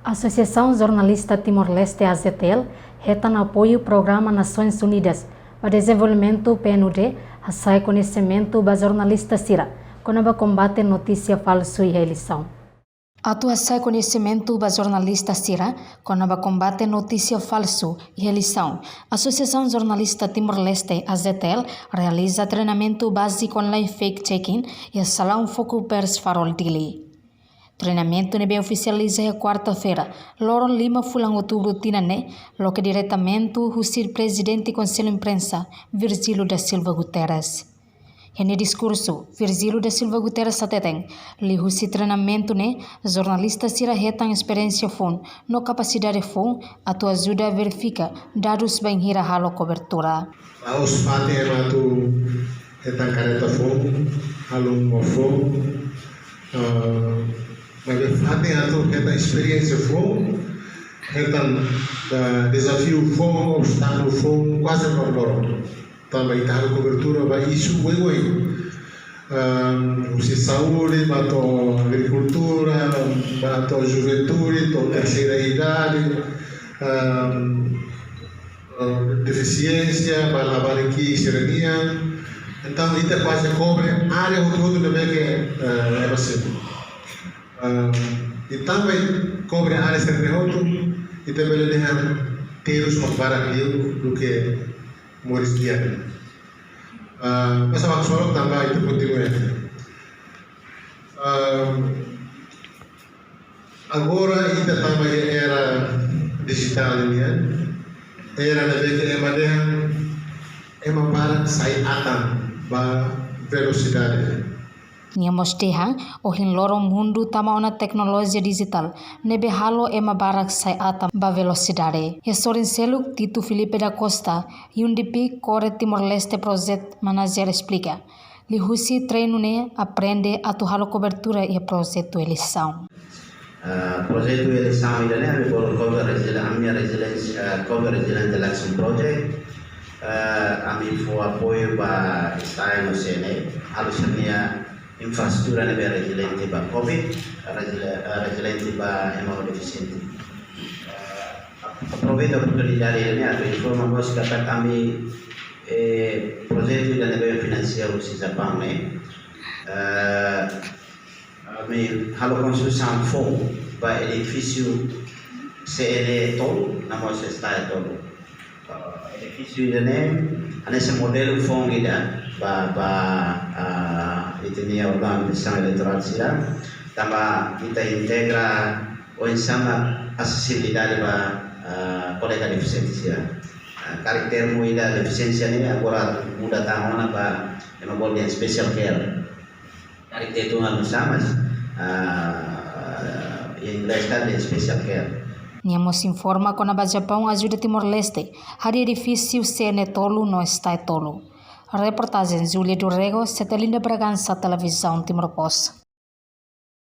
A Associação Jornalista Timor-Leste AZTL retan apoio ao Programa Nações Unidas para Desenvolvimento PNUD, a sai conhecimento da jornalista Sira, quando vai combater notícia falsa e eleição. A sai conhecimento da jornalista Sira, quando vai combater notícia falsa e eleição. A Associação Jornalista Timor-Leste AZTL realiza treinamento básico online fact-checking e a salão foco pers farol dili. Treinamento ne bem oficializa é quarta-feira, loro 5 outubro tinane, lo que diretamente o presidente do Conselho de Imprensa, Virgílio da Silva Guterres. Em discurso, Virgílio da Silva Guterres ateteng, li husi treinamento ne, jornalistas sira retan experiência fon, no capacidade fon, a tua ajuda verifica, dados bem hira halo cobertura. Aos patem ematu retan careta fon, aluno fon, mas de fato a experiência foi desafio foi obstáculo foi quase normal também a cobertura vai isso o saúde bato agricultura bato juventude to terceira idade deficiência para lavar aqui serenia então isso quase cobre área toda também que é possível. E também cobre a área centro e também deixar ter os comparativos do que Maurício Diagne. Mas a pessoa também itu continua. Agora ainda também era digital ini, era na vez que é uma para sair atam ba velocidade. Niamos tehang o hin loro mundo tama ona tecnologia digital nebe halo ema barak sai atam ba velocidade. E sorin seluk Tito Felipe da Costa UNDP Core Timor-Leste Project Manager explica. Li husi treino ne aprende a tu halo cobertura e projeto eleição. Projeto eleição ainda né me por cover a minha resiliência cover resilience election project a mim foi apoio para estar no CNE alusinya infrastruktur yang lebih resilient ba COVID, resilient ba hemodeficiente. Aproveito a oportunidade ini atau informasi kata kami proyek yang lebih finansial di Jepang kami halo konstruksi fond ba edifício CNE tol, nama saya tol. Edifício ini ada model fond ida itu nia organização eleitoral sira tambah kita integra o ensama acessibilidade para colega deficiente sira karakter muida deficiência ni agora muda tahun apa yang boleh special care karakter itu nggak sama yang inglês kan special care. Niamos informa con a Japão ajuda Timor-Leste, hari edifício CNE tolo no está tolo. Reportagem Júlia Dorrego, Cetelina Bragança, Televisão Timor-Post.